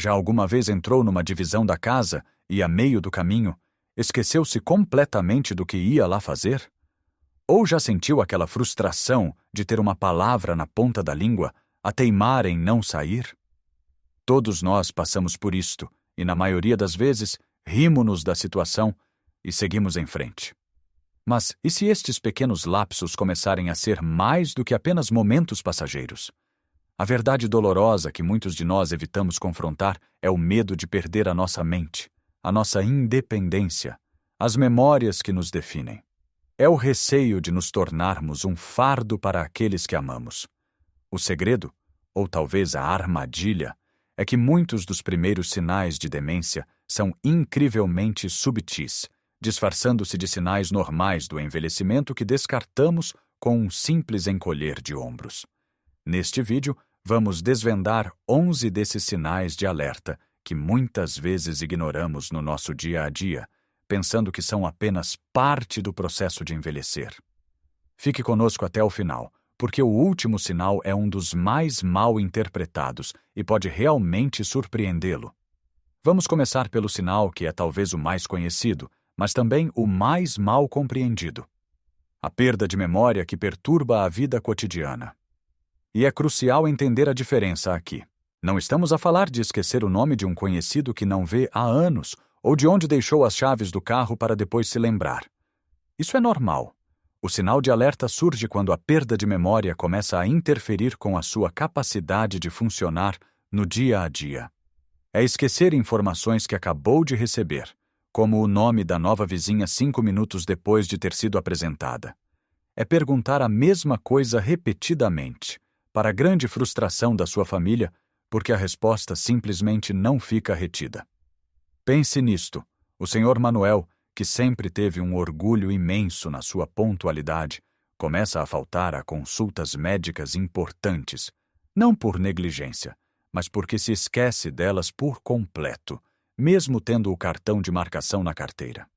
Já alguma vez entrou numa divisão da casa e, a meio do caminho, esqueceu-se completamente do que ia lá fazer? Ou já sentiu aquela frustração de ter uma palavra na ponta da língua a teimar em não sair? Todos nós passamos por isto e, na maioria das vezes, rimo-nos da situação e seguimos em frente. Mas e se estes pequenos lapsos começarem a ser mais do que apenas momentos passageiros? A verdade dolorosa que muitos de nós evitamos confrontar é o medo de perder a nossa mente, a nossa independência, as memórias que nos definem. É o receio de nos tornarmos um fardo para aqueles que amamos. O segredo, ou talvez a armadilha, é que muitos dos primeiros sinais de demência são incrivelmente subtis, disfarçando-se de sinais normais do envelhecimento que descartamos com um simples encolher de ombros. Neste vídeo, vamos desvendar 11 desses sinais de alerta que muitas vezes ignoramos no nosso dia a dia, pensando que são apenas parte do processo de envelhecer. Fique conosco até o final, porque o último sinal é um dos mais mal interpretados e pode realmente surpreendê-lo. Vamos começar pelo sinal que é talvez o mais conhecido, mas também o mais mal compreendido: a perda de memória que perturba a vida cotidiana. E é crucial entender a diferença aqui. Não estamos a falar de esquecer o nome de um conhecido que não vê há anos ou de onde deixou as chaves do carro para depois se lembrar. Isso é normal. O sinal de alerta surge quando a perda de memória começa a interferir com a sua capacidade de funcionar no dia a dia. É esquecer informações que acabou de receber, como o nome da nova vizinha 5 minutos depois de ter sido apresentada. É perguntar a mesma coisa repetidamente, para a grande frustração da sua família, porque a resposta simplesmente não fica retida. Pense nisto: o Sr. Manuel, que sempre teve um orgulho imenso na sua pontualidade, começa a faltar a consultas médicas importantes, não por negligência, mas porque se esquece delas por completo, mesmo tendo o cartão de marcação na carteira.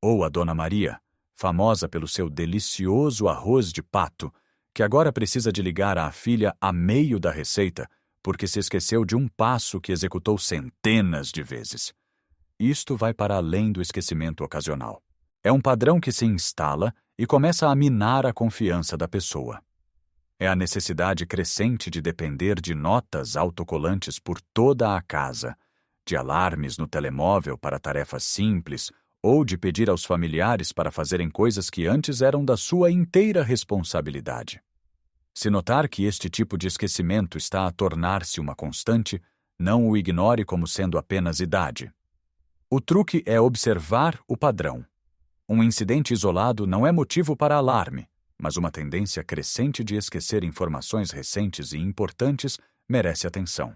Ou a Dona Maria, famosa pelo seu delicioso arroz de pato, que agora precisa de ligar à filha a meio da receita, porque se esqueceu de um passo que executou centenas de vezes. Isto vai para além do esquecimento ocasional. É um padrão que se instala e começa a minar a confiança da pessoa. É a necessidade crescente de depender de notas autocolantes por toda a casa, de alarmes no telemóvel para tarefas simples, ou de pedir aos familiares para fazerem coisas que antes eram da sua inteira responsabilidade. Se notar que este tipo de esquecimento está a tornar-se uma constante, não o ignore como sendo apenas idade. O truque é observar o padrão. Um incidente isolado não é motivo para alarme, mas uma tendência crescente de esquecer informações recentes e importantes merece atenção.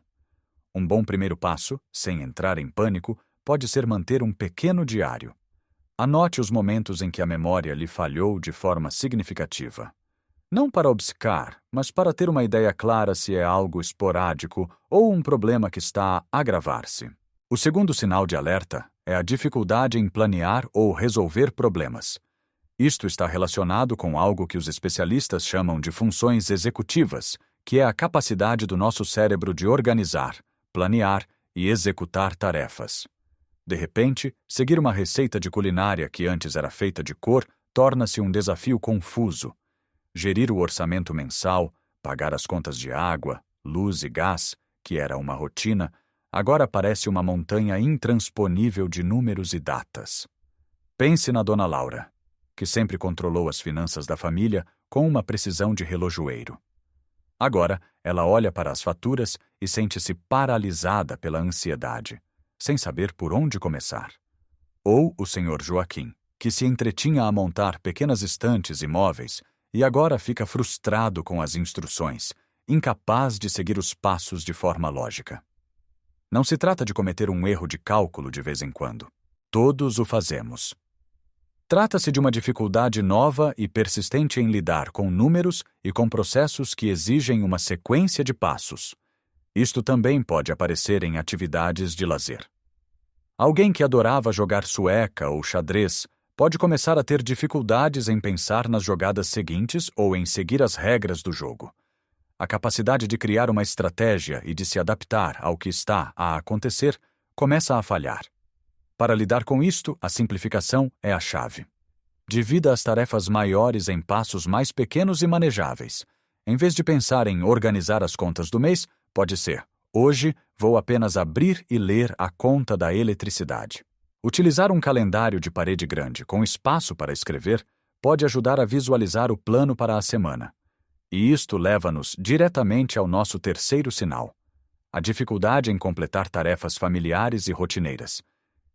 Um bom primeiro passo, sem entrar em pânico, pode ser manter um pequeno diário. Anote os momentos em que a memória lhe falhou de forma significativa. Não para obcecar, mas para ter uma ideia clara se é algo esporádico ou um problema que está a agravar-se. O segundo sinal de alerta é a dificuldade em planear ou resolver problemas. Isto está relacionado com algo que os especialistas chamam de funções executivas, que é a capacidade do nosso cérebro de organizar, planear e executar tarefas. De repente, seguir uma receita de culinária que antes era feita de cor torna-se um desafio confuso. Gerir o orçamento mensal, pagar as contas de água, luz e gás, que era uma rotina, agora parece uma montanha intransponível de números e datas. Pense na Dona Laura, que sempre controlou as finanças da família com uma precisão de relojoeiro. Agora, ela olha para as faturas e sente-se paralisada pela ansiedade, sem saber por onde começar. Ou o Sr. Joaquim, que se entretinha a montar pequenas estantes e móveis e agora fica frustrado com as instruções, incapaz de seguir os passos de forma lógica. Não se trata de cometer um erro de cálculo de vez em quando. Todos o fazemos. Trata-se de uma dificuldade nova e persistente em lidar com números e com processos que exigem uma sequência de passos. Isto também pode aparecer em atividades de lazer. Alguém que adorava jogar sueca ou xadrez pode começar a ter dificuldades em pensar nas jogadas seguintes ou em seguir as regras do jogo. A capacidade de criar uma estratégia e de se adaptar ao que está a acontecer começa a falhar. Para lidar com isto, a simplificação é a chave. Divida as tarefas maiores em passos mais pequenos e manejáveis. Em vez de pensar em organizar as contas do mês, pode ser: hoje vou apenas abrir e ler a conta da eletricidade. Utilizar um calendário de parede grande com espaço para escrever pode ajudar a visualizar o plano para a semana. E isto leva-nos diretamente ao nosso terceiro sinal: a dificuldade em completar tarefas familiares e rotineiras.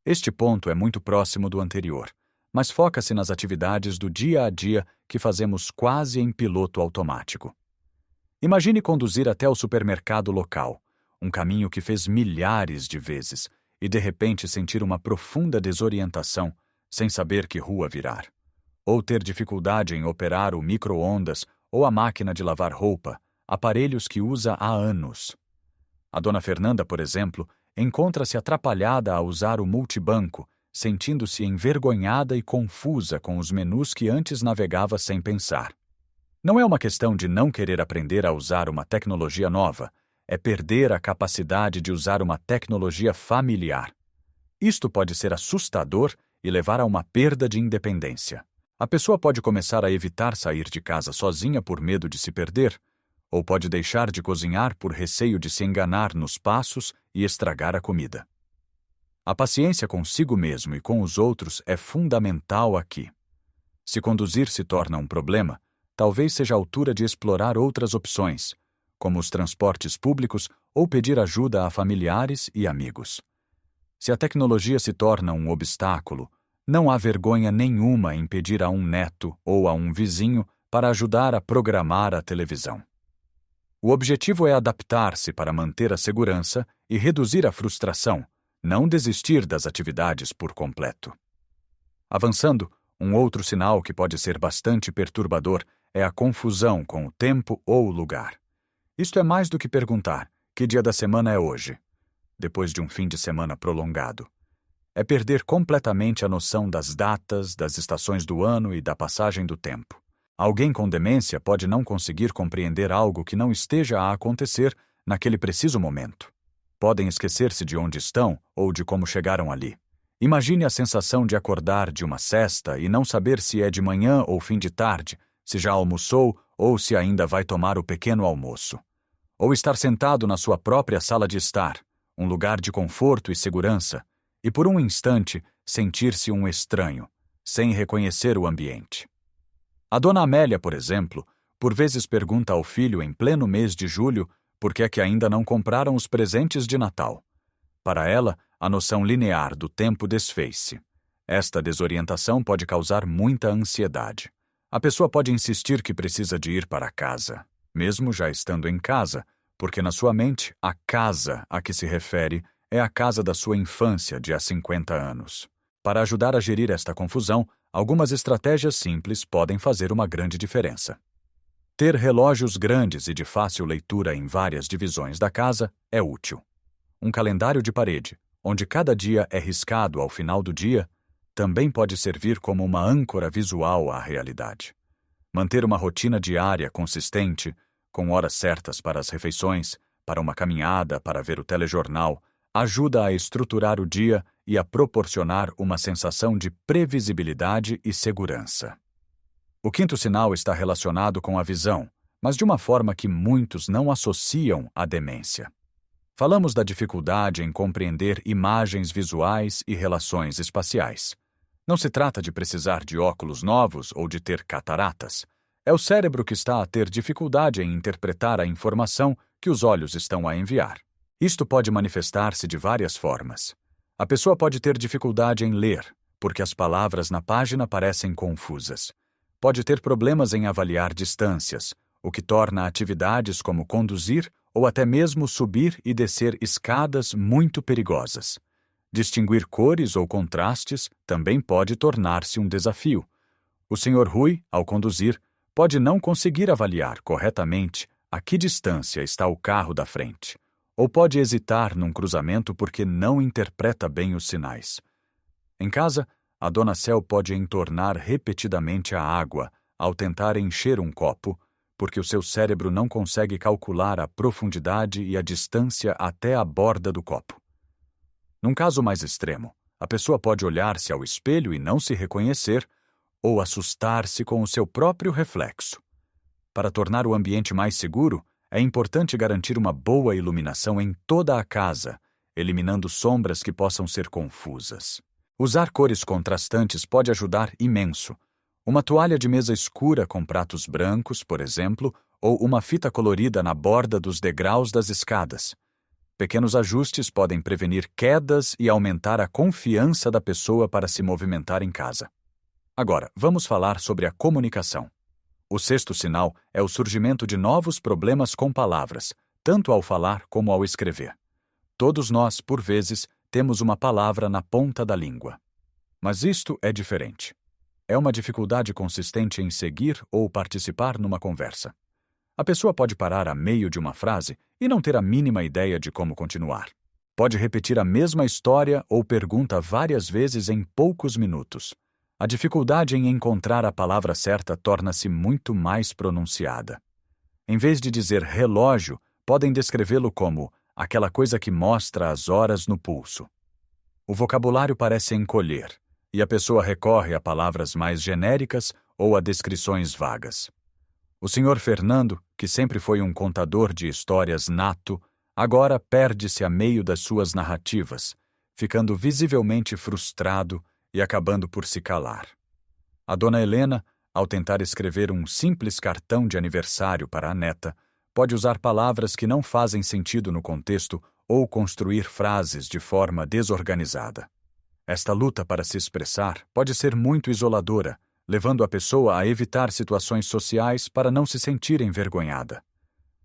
Este ponto é muito próximo do anterior, mas foca-se nas atividades do dia a dia que fazemos quase em piloto automático. Imagine conduzir até o supermercado local, um caminho que fez milhares de vezes, e de repente sentir uma profunda desorientação, sem saber que rua virar. Ou ter dificuldade em operar o micro-ondas ou a máquina de lavar roupa, aparelhos que usa há anos. A dona Fernanda, por exemplo, encontra-se atrapalhada a usar o multibanco, sentindo-se envergonhada e confusa com os menus que antes navegava sem pensar. Não é uma questão de não querer aprender a usar uma tecnologia nova, é perder a capacidade de usar uma tecnologia familiar. Isto pode ser assustador e levar a uma perda de independência. A pessoa pode começar a evitar sair de casa sozinha por medo de se perder, ou pode deixar de cozinhar por receio de se enganar nos passos e estragar a comida. A paciência consigo mesmo e com os outros é fundamental aqui. Se conduzir se torna um problema, talvez seja a altura de explorar outras opções, como os transportes públicos ou pedir ajuda a familiares e amigos. Se a tecnologia se torna um obstáculo, não há vergonha nenhuma em pedir a um neto ou a um vizinho para ajudar a programar a televisão. O objetivo é adaptar-se para manter a segurança e reduzir a frustração, não desistir das atividades por completo. Avançando, um outro sinal que pode ser bastante perturbador é a confusão com o tempo ou o lugar. Isto é mais do que perguntar: que dia da semana é hoje? Depois de um fim de semana prolongado. É perder completamente a noção das datas, das estações do ano e da passagem do tempo. Alguém com demência pode não conseguir compreender algo que não esteja a acontecer naquele preciso momento. Podem esquecer-se de onde estão ou de como chegaram ali. Imagine a sensação de acordar de uma sesta e não saber se é de manhã ou fim de tarde, se já almoçou ou se ainda vai tomar o pequeno almoço. Ou estar sentado na sua própria sala de estar, um lugar de conforto e segurança, e por um instante sentir-se um estranho, sem reconhecer o ambiente. A dona Amélia, por exemplo, por vezes pergunta ao filho em pleno mês de julho por que é que ainda não compraram os presentes de Natal. Para ela, a noção linear do tempo desfez-se. Esta desorientação pode causar muita ansiedade. A pessoa pode insistir que precisa de ir para casa, mesmo já estando em casa, porque na sua mente a casa a que se refere é a casa da sua infância de há 50 anos. Para ajudar a gerir esta confusão, algumas estratégias simples podem fazer uma grande diferença. Ter relógios grandes e de fácil leitura em várias divisões da casa é útil. Um calendário de parede, onde cada dia é riscado ao final do dia, também pode servir como uma âncora visual à realidade. Manter uma rotina diária consistente, com horas certas para as refeições, para uma caminhada, para ver o telejornal, ajuda a estruturar o dia e a proporcionar uma sensação de previsibilidade e segurança. O quinto sinal está relacionado com a visão, mas de uma forma que muitos não associam à demência. Falamos da dificuldade em compreender imagens visuais e relações espaciais. Não se trata de precisar de óculos novos ou de ter cataratas. É o cérebro que está a ter dificuldade em interpretar a informação que os olhos estão a enviar. Isto pode manifestar-se de várias formas. A pessoa pode ter dificuldade em ler, porque as palavras na página parecem confusas. Pode ter problemas em avaliar distâncias, o que torna atividades como conduzir ou até mesmo subir e descer escadas muito perigosas. Distinguir cores ou contrastes também pode tornar-se um desafio. O Sr. Rui, ao conduzir, pode não conseguir avaliar corretamente a que distância está o carro da frente, ou pode hesitar num cruzamento porque não interpreta bem os sinais. Em casa, a Dona Cel pode entornar repetidamente a água ao tentar encher um copo, porque o seu cérebro não consegue calcular a profundidade e a distância até a borda do copo. Num caso mais extremo, a pessoa pode olhar-se ao espelho e não se reconhecer, ou assustar-se com o seu próprio reflexo. Para tornar o ambiente mais seguro, é importante garantir uma boa iluminação em toda a casa, eliminando sombras que possam ser confusas. Usar cores contrastantes pode ajudar imenso. Uma toalha de mesa escura com pratos brancos, por exemplo, ou uma fita colorida na borda dos degraus das escadas. Pequenos ajustes podem prevenir quedas e aumentar a confiança da pessoa para se movimentar em casa. Agora, vamos falar sobre a comunicação. O sexto sinal é o surgimento de novos problemas com palavras, tanto ao falar como ao escrever. Todos nós, por vezes, temos uma palavra na ponta da língua. Mas isto é diferente. É uma dificuldade consistente em seguir ou participar numa conversa. A pessoa pode parar a meio de uma frase e não ter a mínima ideia de como continuar. Pode repetir a mesma história ou pergunta várias vezes em poucos minutos. A dificuldade em encontrar a palavra certa torna-se muito mais pronunciada. Em vez de dizer relógio, podem descrevê-lo como aquela coisa que mostra as horas no pulso. O vocabulário parece encolher, e a pessoa recorre a palavras mais genéricas ou a descrições vagas. O Sr. Fernando, que sempre foi um contador de histórias nato, agora perde-se a meio das suas narrativas, ficando visivelmente frustrado e acabando por se calar. A dona Helena, ao tentar escrever um simples cartão de aniversário para a neta, pode usar palavras que não fazem sentido no contexto ou construir frases de forma desorganizada. Esta luta para se expressar pode ser muito isoladora, levando a pessoa a evitar situações sociais para não se sentir envergonhada.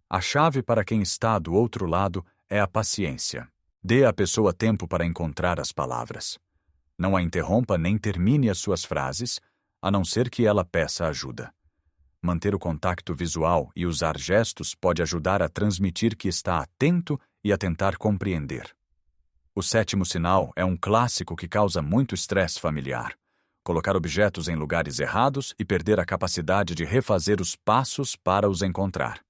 A chave para quem está do outro lado é a paciência. Dê à pessoa tempo para encontrar as palavras. Não a interrompa nem termine as suas frases, a não ser que ela peça ajuda. Manter o contato visual e usar gestos pode ajudar a transmitir que está atento e a tentar compreender. O sétimo sinal é um clássico que causa muito estresse familiar. Colocar objetos em lugares errados e perder a capacidade de refazer os passos para os encontrar.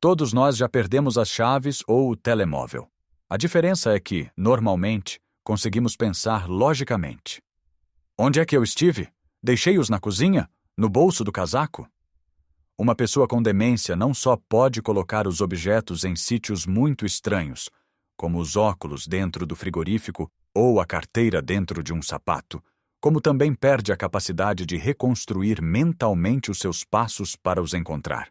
Todos nós já perdemos as chaves ou o telemóvel. A diferença é que, normalmente, conseguimos pensar logicamente. Onde é que eu estive? Deixei-os na cozinha? No bolso do casaco? Uma pessoa com demência não só pode colocar os objetos em sítios muito estranhos, como os óculos dentro do frigorífico ou a carteira dentro de um sapato, como também perde a capacidade de reconstruir mentalmente os seus passos para os encontrar.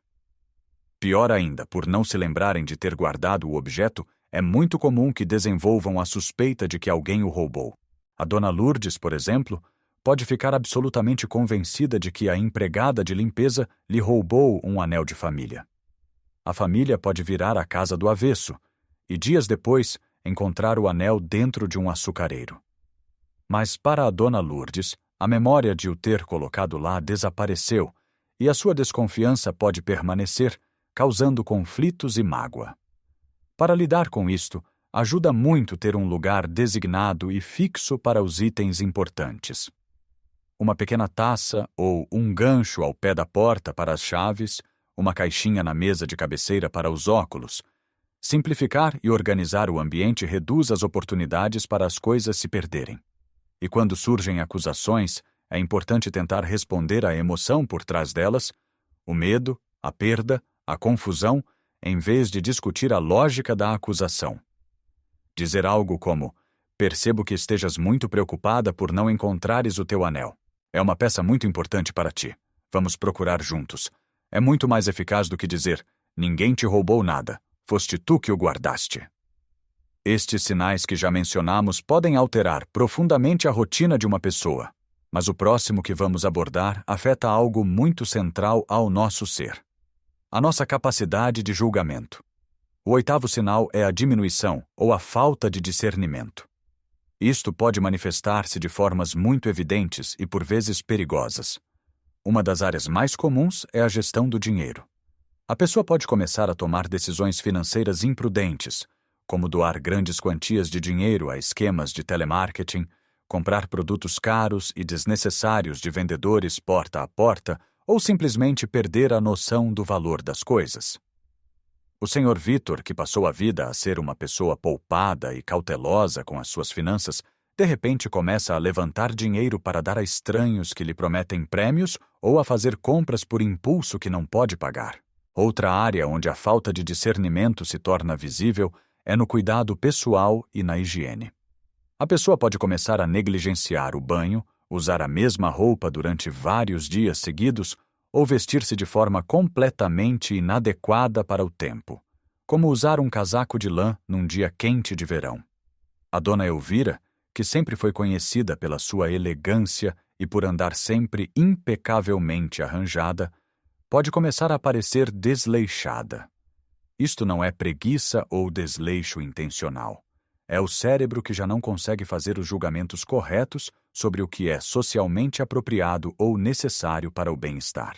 Pior ainda, por não se lembrarem de ter guardado o objeto, é muito comum que desenvolvam a suspeita de que alguém o roubou. A dona Lourdes, por exemplo, pode ficar absolutamente convencida de que a empregada de limpeza lhe roubou um anel de família. A família pode virar a casa do avesso e, dias depois, encontrar o anel dentro de um açucareiro. Mas para a dona Lourdes, a memória de o ter colocado lá desapareceu e a sua desconfiança pode permanecer, causando conflitos e mágoa. Para lidar com isto, ajuda muito ter um lugar designado e fixo para os itens importantes. Uma pequena taça ou um gancho ao pé da porta para as chaves, uma caixinha na mesa de cabeceira para os óculos. Simplificar e organizar o ambiente reduz as oportunidades para as coisas se perderem. E quando surgem acusações, é importante tentar responder à emoção por trás delas, o medo, a perda, a confusão, em vez de discutir a lógica da acusação. Dizer algo como: percebo que estejas muito preocupada por não encontrares o teu anel. É uma peça muito importante para ti. Vamos procurar juntos. É muito mais eficaz do que dizer: ninguém te roubou nada. Foste tu que o guardaste. Estes sinais que já mencionamos podem alterar profundamente a rotina de uma pessoa, mas o próximo que vamos abordar afeta algo muito central ao nosso ser: a nossa capacidade de julgamento. O oitavo sinal é a diminuição ou a falta de discernimento. Isto pode manifestar-se de formas muito evidentes e por vezes perigosas. Uma das áreas mais comuns é a gestão do dinheiro. A pessoa pode começar a tomar decisões financeiras imprudentes, como doar grandes quantias de dinheiro a esquemas de telemarketing, comprar produtos caros e desnecessários de vendedores porta a porta ou simplesmente perder a noção do valor das coisas. O Sr. Vitor, que passou a vida a ser uma pessoa poupada e cautelosa com as suas finanças, de repente começa a levantar dinheiro para dar a estranhos que lhe prometem prêmios ou a fazer compras por impulso que não pode pagar. Outra área onde a falta de discernimento se torna visível é no cuidado pessoal e na higiene. A pessoa pode começar a negligenciar o banho, usar a mesma roupa durante vários dias seguidos ou vestir-se de forma completamente inadequada para o tempo, como usar um casaco de lã num dia quente de verão. A dona Elvira, que sempre foi conhecida pela sua elegância e por andar sempre impecavelmente arranjada, pode começar a parecer desleixada. Isto não é preguiça ou desleixo intencional. É o cérebro que já não consegue fazer os julgamentos corretos sobre o que é socialmente apropriado ou necessário para o bem-estar.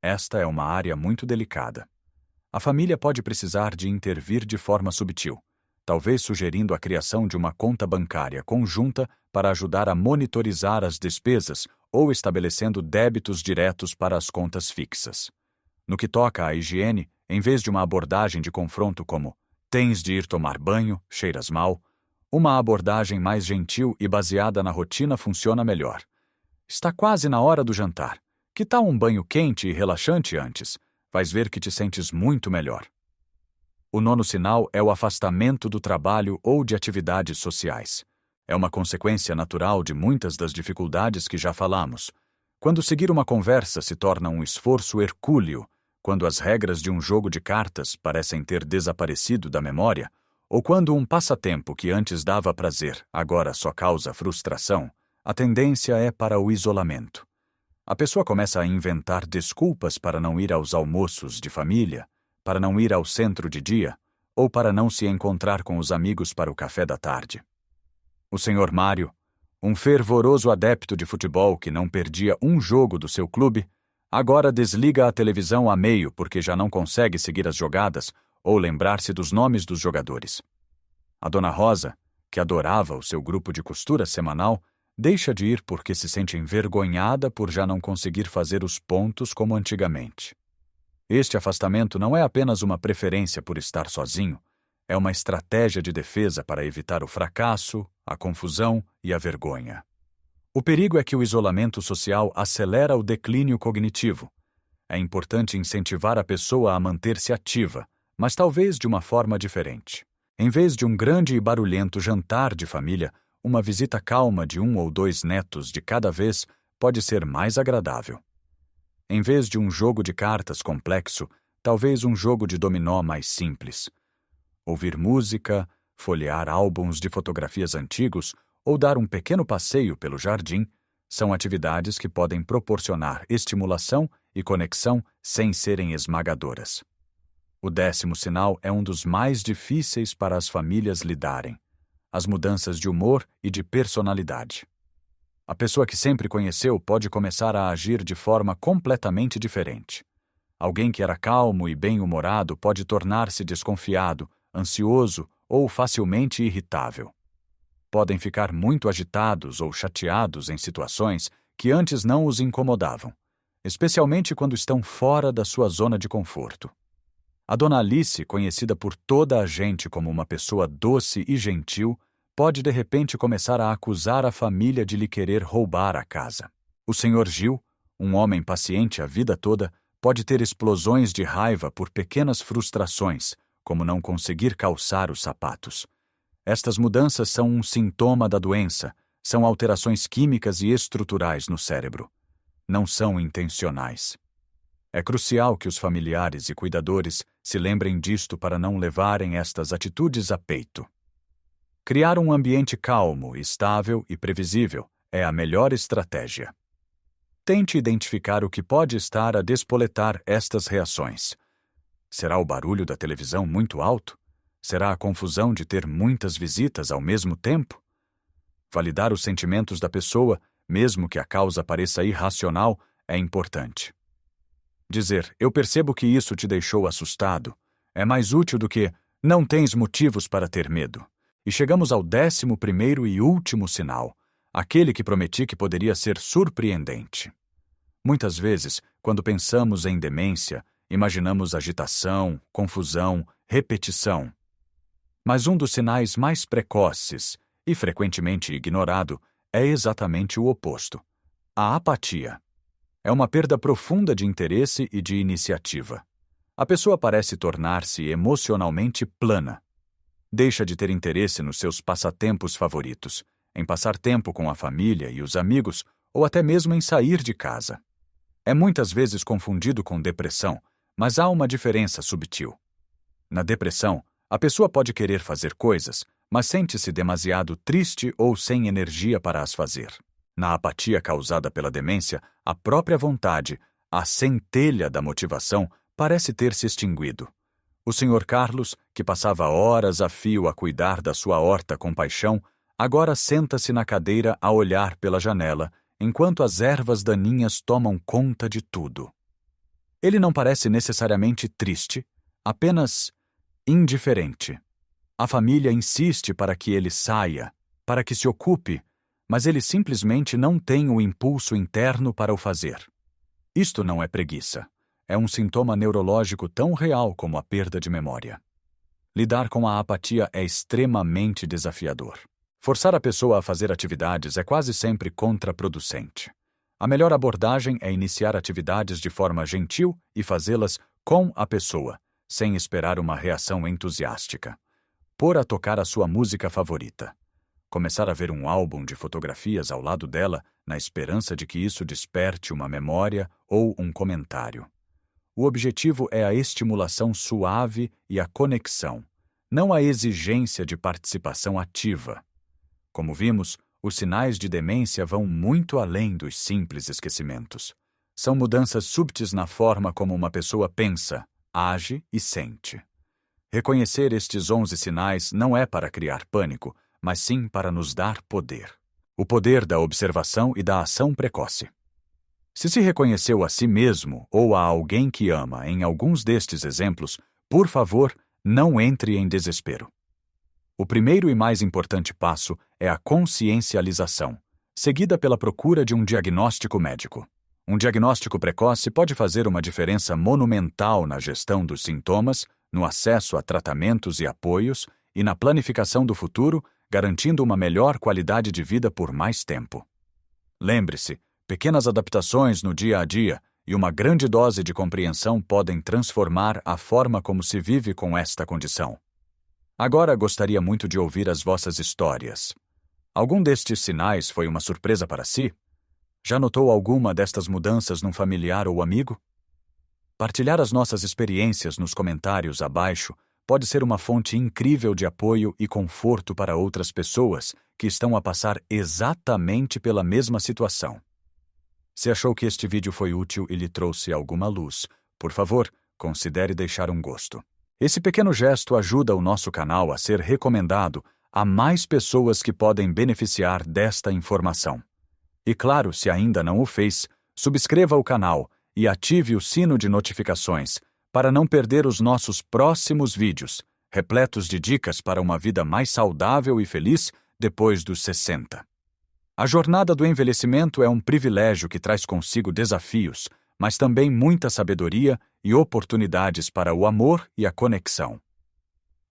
Esta é uma área muito delicada. A família pode precisar de intervir de forma subtil, talvez sugerindo a criação de uma conta bancária conjunta para ajudar a monitorizar as despesas ou estabelecendo débitos diretos para as contas fixas. No que toca à higiene, em vez de uma abordagem de confronto como "tens de ir tomar banho, cheiras mal", uma abordagem mais gentil e baseada na rotina funciona melhor. "Está quase na hora do jantar. Que tal um banho quente e relaxante antes? Vais ver que te sentes muito melhor." O nono sinal é o afastamento do trabalho ou de atividades sociais. É uma consequência natural de muitas das dificuldades que já falamos. Quando seguir uma conversa se torna um esforço hercúleo, quando as regras de um jogo de cartas parecem ter desaparecido da memória, ou quando um passatempo que antes dava prazer agora só causa frustração, a tendência é para o isolamento. A pessoa começa a inventar desculpas para não ir aos almoços de família, para não ir ao centro de dia, ou para não se encontrar com os amigos para o café da tarde. O Sr. Mário, um fervoroso adepto de futebol que não perdia um jogo do seu clube, agora desliga a televisão a meio porque já não consegue seguir as jogadas ou lembrar-se dos nomes dos jogadores. A Dona Rosa, que adorava o seu grupo de costura semanal, deixa de ir porque se sente envergonhada por já não conseguir fazer os pontos como antigamente. Este afastamento não é apenas uma preferência por estar sozinho, é uma estratégia de defesa para evitar o fracasso, a confusão e a vergonha. O perigo é que o isolamento social acelera o declínio cognitivo. É importante incentivar a pessoa a manter-se ativa, mas talvez de uma forma diferente. Em vez de um grande e barulhento jantar de família, uma visita calma de 1 ou 2 netos de cada vez pode ser mais agradável. Em vez de um jogo de cartas complexo, talvez um jogo de dominó mais simples. Ouvir música, folhear álbuns de fotografias antigos ou dar um pequeno passeio pelo jardim são atividades que podem proporcionar estimulação e conexão sem serem esmagadoras. O 10º sinal é um dos mais difíceis para as famílias lidarem: as mudanças de humor e de personalidade. A pessoa que sempre conheceu pode começar a agir de forma completamente diferente. Alguém que era calmo e bem-humorado pode tornar-se desconfiado, ansioso ou facilmente irritável. Podem ficar muito agitados ou chateados em situações que antes não os incomodavam, especialmente quando estão fora da sua zona de conforto. A Dona Alice, conhecida por toda a gente como uma pessoa doce e gentil, pode de repente começar a acusar a família de lhe querer roubar a casa. O Sr. Gil, um homem paciente a vida toda, pode ter explosões de raiva por pequenas frustrações, como não conseguir calçar os sapatos. Estas mudanças são um sintoma da doença, são alterações químicas e estruturais no cérebro. Não são intencionais. É crucial que os familiares e cuidadores se lembrem disto para não levarem estas atitudes a peito. Criar um ambiente calmo, estável e previsível é a melhor estratégia. Tente identificar o que pode estar a despoletar estas reações. Será o barulho da televisão muito alto? Será a confusão de ter muitas visitas ao mesmo tempo? Validar os sentimentos da pessoa, mesmo que a causa pareça irracional, é importante. Dizer, eu percebo que isso te deixou assustado, é mais útil do que, não tens motivos para ter medo. E chegamos ao 11º e último sinal, aquele que prometi que poderia ser surpreendente. Muitas vezes, quando pensamos em demência, imaginamos agitação, confusão, repetição. Mas um dos sinais mais precoces e frequentemente ignorado é exatamente o oposto: a apatia. É uma perda profunda de interesse e de iniciativa. A pessoa parece tornar-se emocionalmente plana. Deixa de ter interesse nos seus passatempos favoritos, em passar tempo com a família e os amigos, ou até mesmo em sair de casa. É muitas vezes confundido com depressão, mas há uma diferença subtil. Na depressão, a pessoa pode querer fazer coisas, mas sente-se demasiado triste ou sem energia para as fazer. Na apatia causada pela demência, a própria vontade, a centelha da motivação, parece ter se extinguido. O Sr. Carlos, que passava horas a fio a cuidar da sua horta com paixão, agora senta-se na cadeira a olhar pela janela, enquanto as ervas daninhas tomam conta de tudo. Ele não parece necessariamente triste, apenas indiferente. A família insiste para que ele saia, para que se ocupe, mas ele simplesmente não tem o impulso interno para o fazer. Isto não é preguiça. É um sintoma neurológico tão real como a perda de memória. Lidar com a apatia é extremamente desafiador. Forçar a pessoa a fazer atividades é quase sempre contraproducente. A melhor abordagem é iniciar atividades de forma gentil e fazê-las com a pessoa, sem esperar uma reação entusiástica. Pôr a tocar a sua música favorita. Começar a ver um álbum de fotografias ao lado dela, na esperança de que isso desperte uma memória ou um comentário. O objetivo é a estimulação suave e a conexão, não a exigência de participação ativa. Como vimos, os sinais de demência vão muito além dos simples esquecimentos. São mudanças súbitas na forma como uma pessoa pensa, age e sente. Reconhecer estes 11 sinais não é para criar pânico, mas sim para nos dar poder. O poder da observação e da ação precoce. Se reconheceu a si mesmo ou a alguém que ama em alguns destes exemplos, por favor, não entre em desespero. O primeiro e mais importante passo é a consciencialização, seguida pela procura de um diagnóstico médico. Um diagnóstico precoce pode fazer uma diferença monumental na gestão dos sintomas, no acesso a tratamentos e apoios e na planificação do futuro, garantindo uma melhor qualidade de vida por mais tempo. Lembre-se, pequenas adaptações no dia a dia e uma grande dose de compreensão podem transformar a forma como se vive com esta condição. Agora gostaria muito de ouvir as vossas histórias. Algum destes sinais foi uma surpresa para si? Já notou alguma destas mudanças num familiar ou amigo? Partilhar as nossas experiências nos comentários abaixo pode ser uma fonte incrível de apoio e conforto para outras pessoas que estão a passar exatamente pela mesma situação. Se achou que este vídeo foi útil e lhe trouxe alguma luz, por favor, considere deixar um gosto. Esse pequeno gesto ajuda o nosso canal a ser recomendado a mais pessoas que podem beneficiar desta informação. E claro, se ainda não o fez, subscreva o canal e ative o sino de notificações para não perder os nossos próximos vídeos, repletos de dicas para uma vida mais saudável e feliz depois dos 60. A jornada do envelhecimento é um privilégio que traz consigo desafios, mas também muita sabedoria e oportunidades para o amor e a conexão.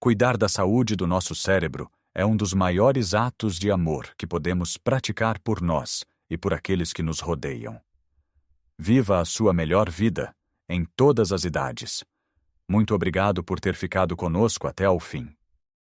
Cuidar da saúde do nosso cérebro é um dos maiores atos de amor que podemos praticar por nós e por aqueles que nos rodeiam. Viva a sua melhor vida, em todas as idades. Muito obrigado por ter ficado conosco até ao fim.